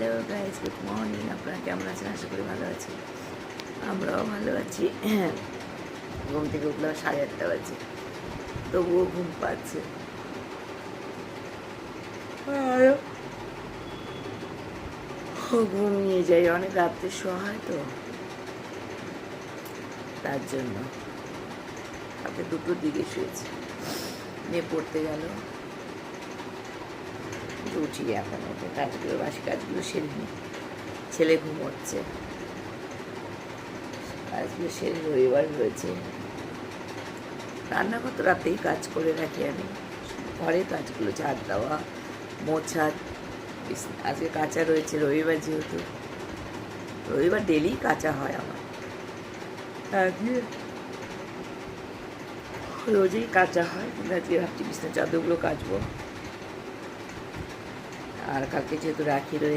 Hello guys, good morning. আপনারা কেমন আছেন? আশা করি ভালো আছি। আমরাও ভালো আছি। ঘুম থেকে উঠলাম 8:30 বাজে, তবুও ঘুম পাচ্ছে। ঘুম নিয়ে যাই, অনেক রাত্রে শোয়া হয় তো, তার জন্য রাতে 2টোর দিকে শুয়েছি। মেয়ে পড়তে গেল, উঠি এখন ওকে কাজগুলো, বাসি কাজগুলো সেরে নিই। ছেলে ঘুমোচ্ছে, কাজগুলো সেরে রবিবার রয়েছে। রান্নাঘর তো রাতেই কাজ করে রাখি আমি। ঘরের কাজগুলো ঝাড় দেওয়া, মোছা, আজকে কাঁচা রয়েছে রবিবার, যেহেতু রবিবার ডেলি কাঁচা হয় আমার, আজকে রোজই কাঁচা হয়, কিন্তু আজকে ভাবছি বিছনা চাদরগুলো কাচবো। আর কালকে যেহেতু রাখি রয়েছে,